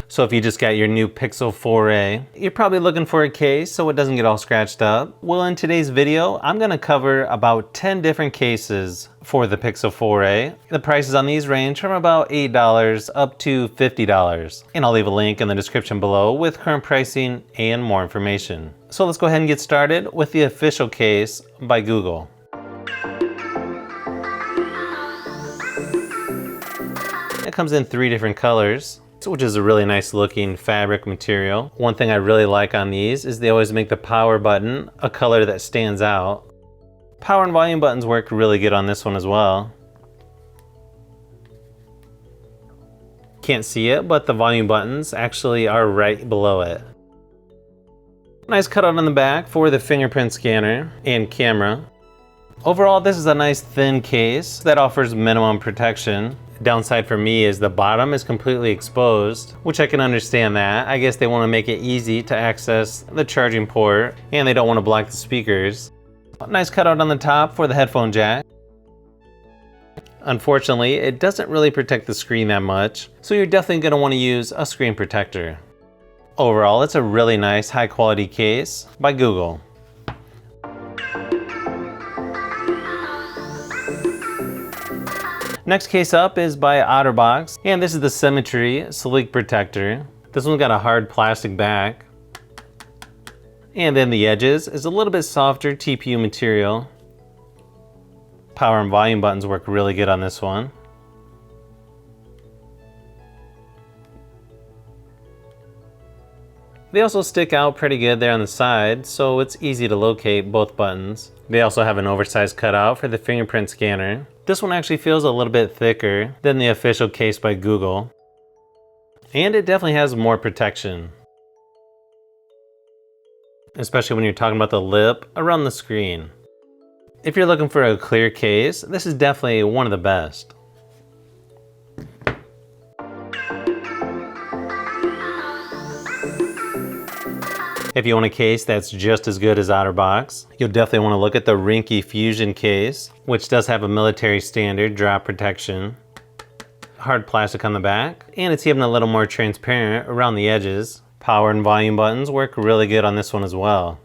So if you just got your new Pixel 4a, you're probably looking for a case so it doesn't get all scratched up. Well, in today's video, I'm gonna cover about 10 different cases for the Pixel 4a. The prices on these range from about $8 up to $50. And I'll leave a link in the description below with current pricing and more information. So let's go ahead and get started with the official case by Google. It comes in 3 different colors, which is a really nice looking fabric material. One thing I really like on these is they always make the power button a color that stands out. Power and volume buttons work really good on this one as well. Can't see it, but the volume buttons actually are right below it. Nice cutout on the back for the fingerprint scanner and camera. Overall, this is a nice thin case that offers minimum protection. Downside for me is the bottom is completely exposed, which I can understand that. I guess they want to make it easy to access the charging port and they don't want to block the speakers. Nice cutout on the top for the headphone jack. Unfortunately, it doesn't really protect the screen that much, so you're definitely going to want to use a screen protector. Overall, it's a really nice high quality case by Google. Next case up is by OTTERBOX, and this is the SYMMETRY Sleek Protector. This one's got a hard plastic back, and then the edges is a little bit softer TPU material. Power and volume buttons work really good on this one. They also stick out pretty good there on the side, so it's easy to locate both buttons. They also have an oversized cutout for the fingerprint scanner. This one actually feels a little bit thicker than the official case by Google. And it definitely has more protection, especially when you're talking about the lip around the screen. If you're looking for a clear case, this is definitely one of the best. If you want a case that's just as good as OTTERBOX, you'll definitely want to look at the Rinky Fusion case, which does have a military standard drop protection. Hard plastic on the back, and it's even a little more transparent around the edges. Power and volume buttons work really good on this one as well.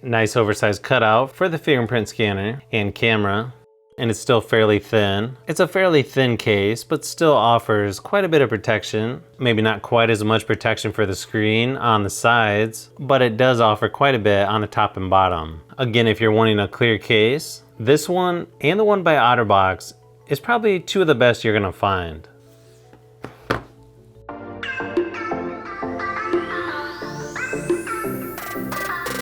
Nice oversized cutout for the fingerprint scanner and camera. And it's still fairly thin. It's a fairly thin case, but still offers quite a bit of protection. Maybe not quite as much protection for the screen on the sides, but it does offer quite a bit on the top and bottom. Again, if you're wanting a clear case, this one and the one by OTTERBOX is probably 2 of the best you're gonna find.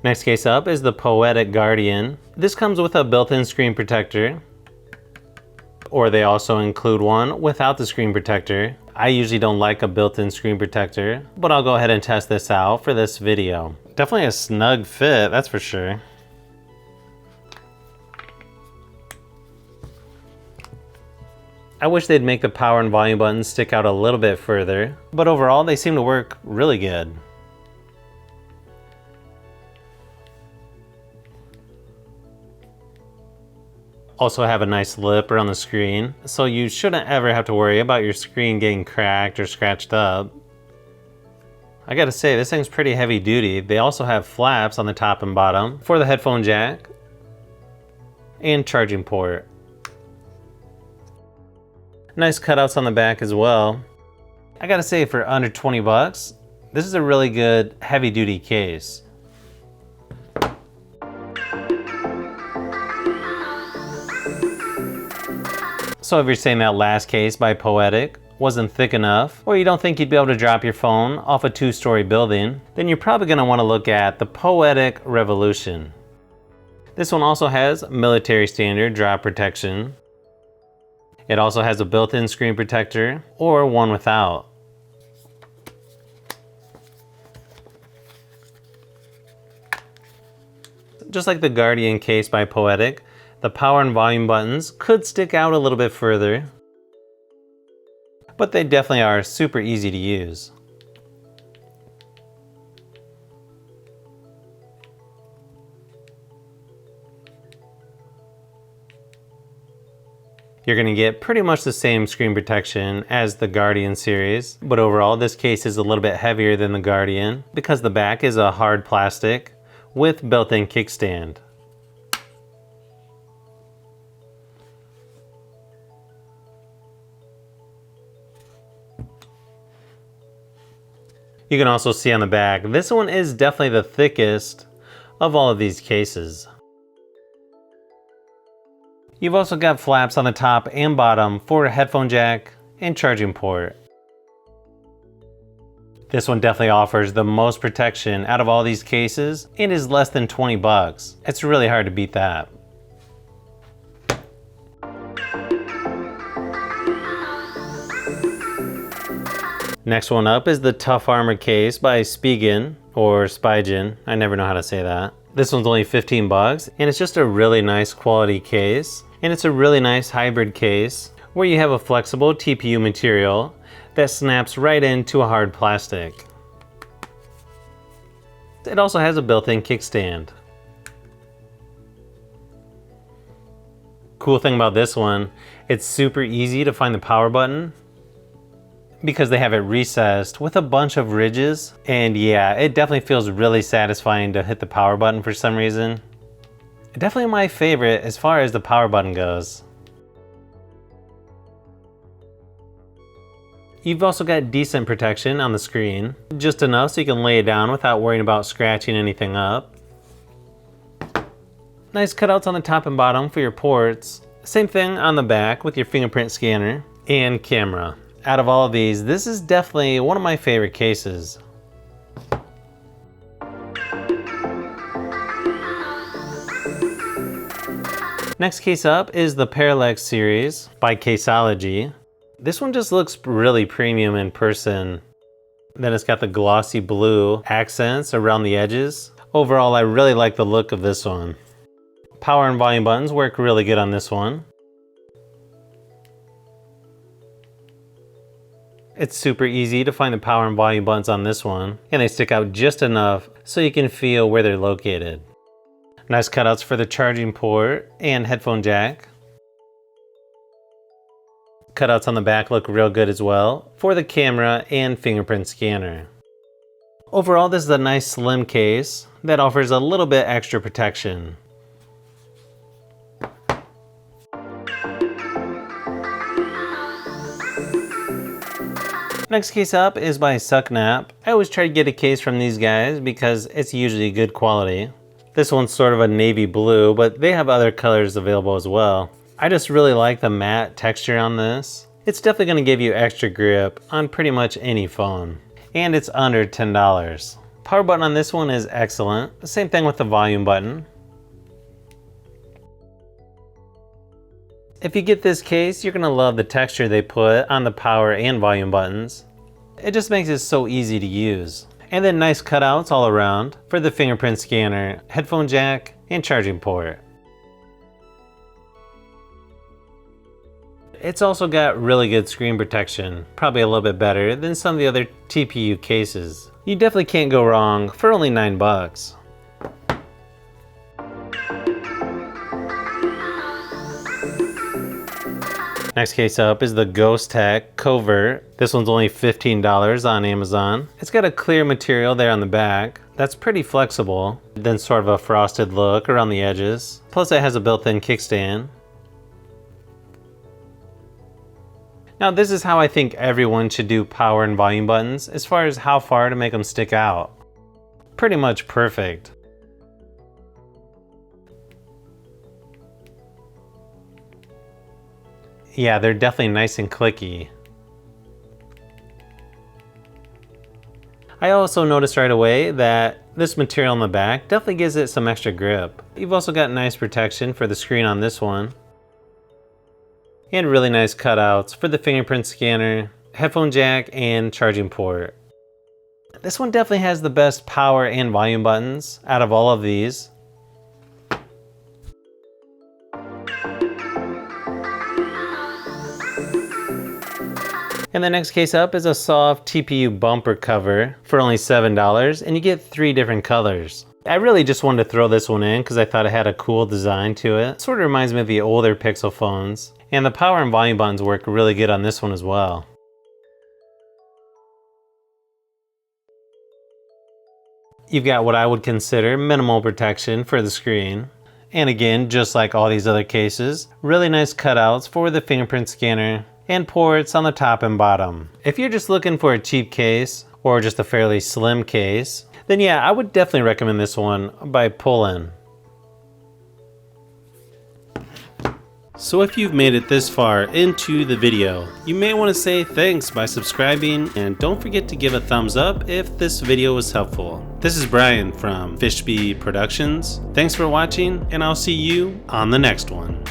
Next case up is the POETIC Guardian. This comes with a built-in screen protector, or they also include one without the screen protector. I usually don't like a built-in screen protector, but I'll go ahead and test this out for this video. Definitely a snug fit, that's for sure. I wish they'd make the power and volume buttons stick out a little bit further, but overall they seem to work really good. Also have a nice lip around the screen, so you shouldn't ever have to worry about your screen getting cracked or scratched up. I gotta say, this thing's pretty heavy duty. They also have flaps on the top and bottom for the headphone jack and charging port. Nice cutouts on the back as well. I gotta say, for under 20 bucks, this is a really good heavy duty case. So if you're saying that last case by POETIC wasn't thick enough, or you don't think you'd be able to drop your phone off a 2-story building, then you're probably going to want to look at the POETIC Revolution. This one also has military standard drop protection. It also has a built-in screen protector or one without. Just like the Guardian case by POETIC, the power and volume buttons could stick out a little bit further, but they definitely are super easy to use. You're going to get pretty much the same screen protection as the Guardian series, but overall this case is a little bit heavier than the Guardian because the back is a hard plastic with built-in kickstand. You can also see on the back, this one is definitely the thickest of all of these cases. You've also got flaps on the top and bottom for a headphone jack and charging port. This one definitely offers the most protection out of all these cases and is less than 20 bucks. It's really hard to beat that. Next one up is the Tough Armor case by Spigen, or Spigen, I never know how to say that. This one's only 15 bucks, and it's just a really nice quality case. And it's a really nice hybrid case where you have a flexible TPU material that snaps right into a hard plastic. It also has a built-in kickstand. Cool thing about this one, it's super easy to find the power button because they have it recessed with a bunch of ridges. And yeah, it definitely feels really satisfying to hit the power button for some reason. Definitely my favorite as far as the power button goes. You've also got decent protection on the screen, just enough so you can lay it down without worrying about scratching anything up. Nice cutouts on the top and bottom for your ports. Same thing on the back with your fingerprint scanner and camera. Out of all of these, this is definitely one of my favorite cases. Next case up is the PARALLAX series by CASEOLOGY. This one just looks really premium in person. Then it's got the glossy blue accents around the edges. Overall, I really like the look of this one. Power and volume buttons work really good on this one. It's super easy to find the power and volume buttons on this one, and they stick out just enough so you can feel where they're located. Nice cutouts for the charging port and headphone jack. Cutouts on the back look real good as well for the camera and fingerprint scanner. Overall, this is a nice slim case that offers a little bit extra protection. Next case up is by Sucknap. I always try to get a case from these guys because it's usually good quality. This one's sort of a navy blue, but they have other colors available as well. I just really like the matte texture on this. It's definitely going to give you extra grip on pretty much any phone. And it's under $10. Power button on this one is excellent. Same thing with the volume button. If you get this case, you're going to love the texture they put on the power and volume buttons. It just makes it so easy to use. And then nice cutouts all around for the fingerprint scanner, headphone jack, and charging port. It's also got really good screen protection, probably a little bit better than some of the other TPU cases. You definitely can't go wrong for only $9. Next case up is the Ghost Tech COVERT. This one's only $15 on Amazon. It's got a clear material there on the back that's pretty flexible, then sort of a frosted look around the edges. Plus it has a built-in kickstand. Now this is how I think everyone should do power and volume buttons as far as how far to make them stick out. Pretty much perfect. Yeah, they're definitely nice and clicky. I also noticed right away that this material on the back definitely gives it some extra grip. You've also got nice protection for the screen on this one. And really nice cutouts for the fingerprint scanner, headphone jack, and charging port. This one definitely has the best power and volume buttons out of all of these. And the next case up is a soft TPU bumper cover for only $7, and you get 3 different colors. I really just wanted to throw this one in because I thought it had a cool design to it. Sort of reminds me of the older Pixel phones. And the power and volume buttons work really good on this one as well. You've got what I would consider minimal protection for the screen. And again, just like all these other cases, really nice cutouts for the fingerprint scanner and ports on the top and bottom. If you're just looking for a cheap case or just a fairly slim case, then yeah, I would definitely recommend this one by Pull-In. So if you've made it this far into the video, you may want to say thanks by subscribing, and don't forget to give a thumbs up if this video was helpful. This is Brian from FishBee Productions. Thanks for watching, and I'll see you on the next one.